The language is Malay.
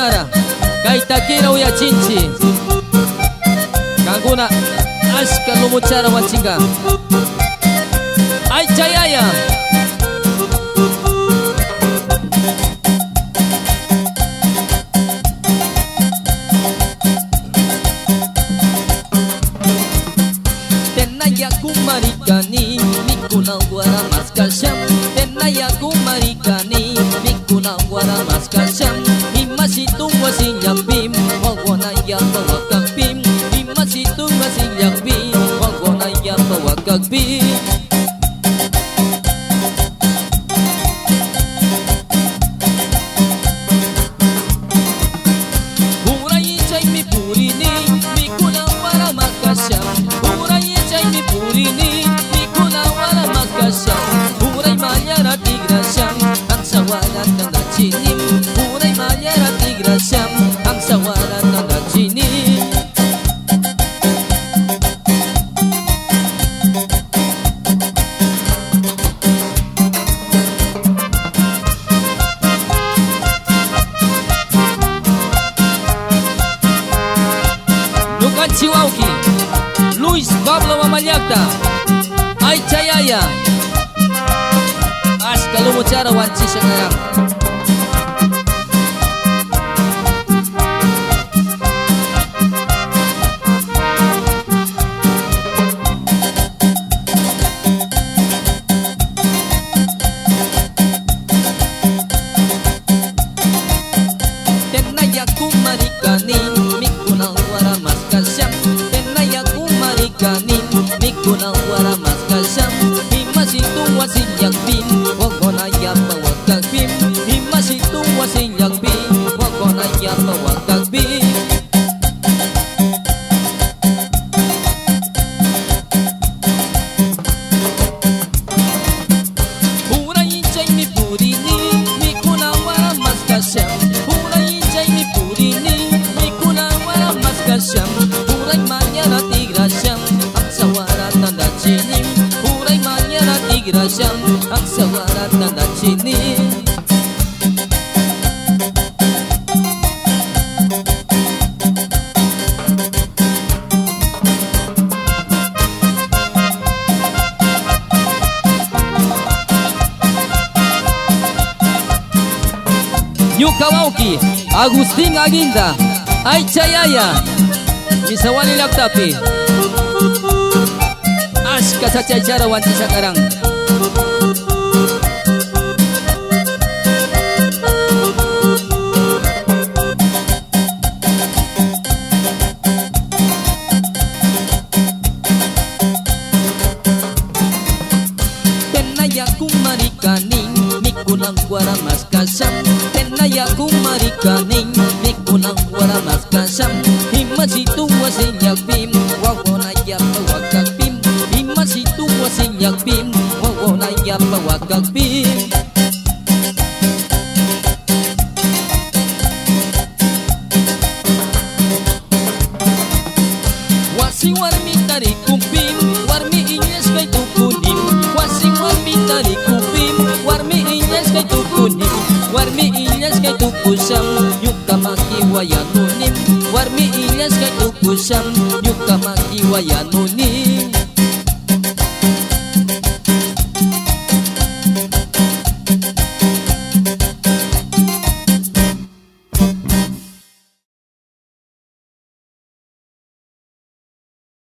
Saudara kay takira uya cinci kaguna aska lumucara wancinga ay cayaya tenaya kumarikani mikuna wara maskasham tenaya kumarikani mikuna wara maskasham imasitu wasinyapim wagona ya pawakakpim imasitu wasinyapim wagona ya pawakakpim hurai chay mi purini mikuna wara makasham hurai chay mi purini mikuna wara makasham hurai mayara tigrasham ang sawalan ng nachinim hurai mayara tigrasham ang sawalan ng nachinim Nukan Chiwauki Luis Pablo Mamalyakta ay cayaya as kalumucara wanci sangayang tenaya kumarikani mikuna wara maskasham tenaya kumarikani mikuna wara maskasham imasitu wasinyakpin wagona ya pawakakpin imasitu wasinyakpin wagona ya pawakakpin hurai chay mi purini mikuna wara maskasham hurai chay mi purini mikuna wara maskasham hurai manyara tigrasham ang sawarat na nachinim hurai manyara tigrasham ang sawarat na nachinim Yukawauki Agustin Aginda ay cayaya misawali laktapi aska sa caycara wanci sakarang tenaya kumarikani mikunang wara maskasham tenaya kumarikani mikunang wara maskasham imasitu wasinyakpim wagona ya pawakakpim imasitu wasinyakpim wagona ya pawakakpim wasi warmi tari kumpim warmi inyes kay tukunim wasi warmi tari kumpim warmi inyes kay tukunim warmi inyes kay tukusam yukamaki wayanunim warmi inyes kay tukusam yukamaki wayanunim